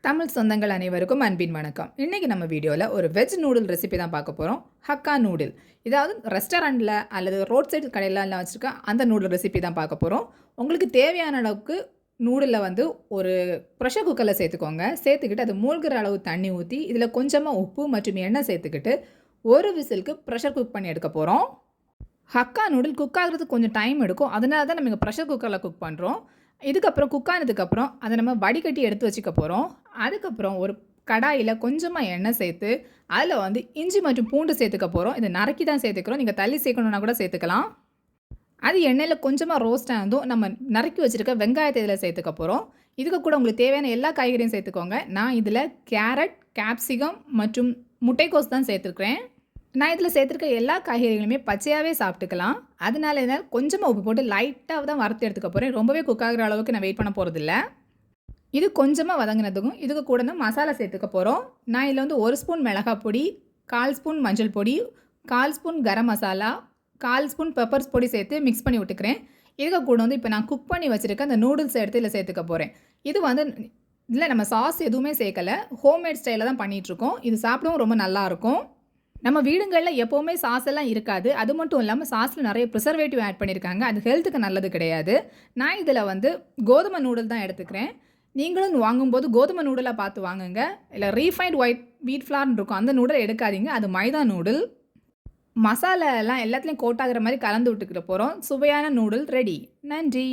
தமிழ் சொந்தங்கள் அனைவருக்கும் அன்பின் வணக்கம். இன்றைக்கி நம்ம வீடியோவில் ஒரு வெஜ் நூடுல் ரெசிபி தான் பார்க்க போகிறோம். Hakka noodle. இதாவது ரெஸ்டாரண்ட்டில் அல்லது ரோட் சைடு கடையிலலாம் வச்சுருக்க அந்த நூடுல் ரெசிபி தான் பார்க்க போகிறோம். உங்களுக்கு தேவையான அளவுக்கு நூடுலில் ஒரு ப்ரெஷர் குக்கரில் சேர்த்துக்கிட்டு அது மூழ்கிற அளவு தண்ணி ஊற்றி இதில் கொஞ்சமாக உப்பு மற்றும் எண்ணெய் சேர்த்துக்கிட்டு ஒரு விசிலுக்கு ப்ரெஷர் குக் பண்ணி எடுக்க போகிறோம். ஹக்கா நூடுல் குக் ஆகிறதுக்கு கொஞ்சம் டைம் எடுக்கும். அதனால தான் நம்ம இங்கே ப்ரெஷர் குக்கரில் குக் பண்ணுறோம். இதுக்கப்புறம் குக் ஆனதுக்கப்புறம் அதை நம்ம வடிகட்டி எடுத்து வச்சுக்க போகிறோம். அதுக்கப்புறம் ஒரு கடாயில் கொஞ்சமாக எண்ணெய் சேர்த்து அதில் இஞ்சி மற்றும் பூண்டு சேர்த்துக்க போகிறோம். இதை நறுக்கி தான் சேர்த்துக்கிறோம். நீங்கள் தள்ளி சேர்க்கணுன்னா கூட சேர்த்துக்கலாம். அது எண்ணெயில் கொஞ்சமாக ரோஸ்ட் ஆனதும் நம்ம நறுக்கி வச்சுருக்க வெங்காயத்தை இதில் சேர்த்துக்க போகிறோம். இதுக்கு கூட உங்களுக்கு தேவையான எல்லா காய்கறியும் சேர்த்துக்கோங்க. நான் இதில் கேரட், கேப்சிகம் மற்றும் முட்டைக்கோஸ் தான் சேர்த்துருக்குறேன். நான் இதில் சேர்த்துருக்க எல்லா காய்கறிகளுமே பச்சையாகவே சாப்பிட்டுக்கலாம். அதனால கொஞ்சமாக உப்பு போட்டு லைட்டாக தான் வறுத்து எடுத்துக்க போகிறேன். ரொம்பவே குக் ஆகிற அளவுக்கு நான் வெயிட் பண்ண போகிறதில்ல. இது கொஞ்சமாக வதங்கினதுக்கும் இதுக்கு கூட தான் மசாலா சேர்த்துக்க போகிறோம். நான் இதில் 1 ஸ்பூன் மிளகாய் பொடி, 1/4 ஸ்பூன் மஞ்சள் பொடி, 1/4 spoon garam masala, 1/4 spoon peppers பொடி சேர்த்து மிக்ஸ் பண்ணி விட்டுக்கிறேன். இதுக்கு கூட இப்போ நான் குக் பண்ணி வச்சுருக்க அந்த நூடுல்ஸ் எடுத்து இதில் சேர்த்துக்க போகிறேன். இது இதில் நம்ம சாஸ் எதுவுமே சேர்க்கலை. ஹோம்மேட் ஸ்டைலில் தான் பண்ணிகிட்ருக்கோம். இது சாப்பிடவும் ரொம்ப நல்லாயிருக்கும். நம்ம வீடுகளில் எப்போவுமே சாஸ் எல்லாம் இருக்காது. அது மட்டும் இல்லாமல் சாஸில் நிறைய ப்ரிசர்வேட்டிவ் ஆட் பண்ணியிருக்காங்க. அது ஹெல்த்துக்கு நல்லது கிடையாது. நான் இதில் கோதுமை நூடுல் தான் எடுத்துக்கிறேன். நீங்களும் வாங்கும்போது கோதுமை நூடுலாக பார்த்து வாங்குங்க. இல்லை ரீஃபைண்ட் வீட் ஃப்ளார்னு இருக்கும், அந்த நூடுல் எடுக்காதீங்க. அது மைதா நூடுல். மசாலா எல்லாம் எல்லாத்துலேயும் கோட் ஆகிற மாதிரி கலந்து விட்டுக்கிற போகிறோம். சுவையான நூடுல் ரெடி. நன்றி.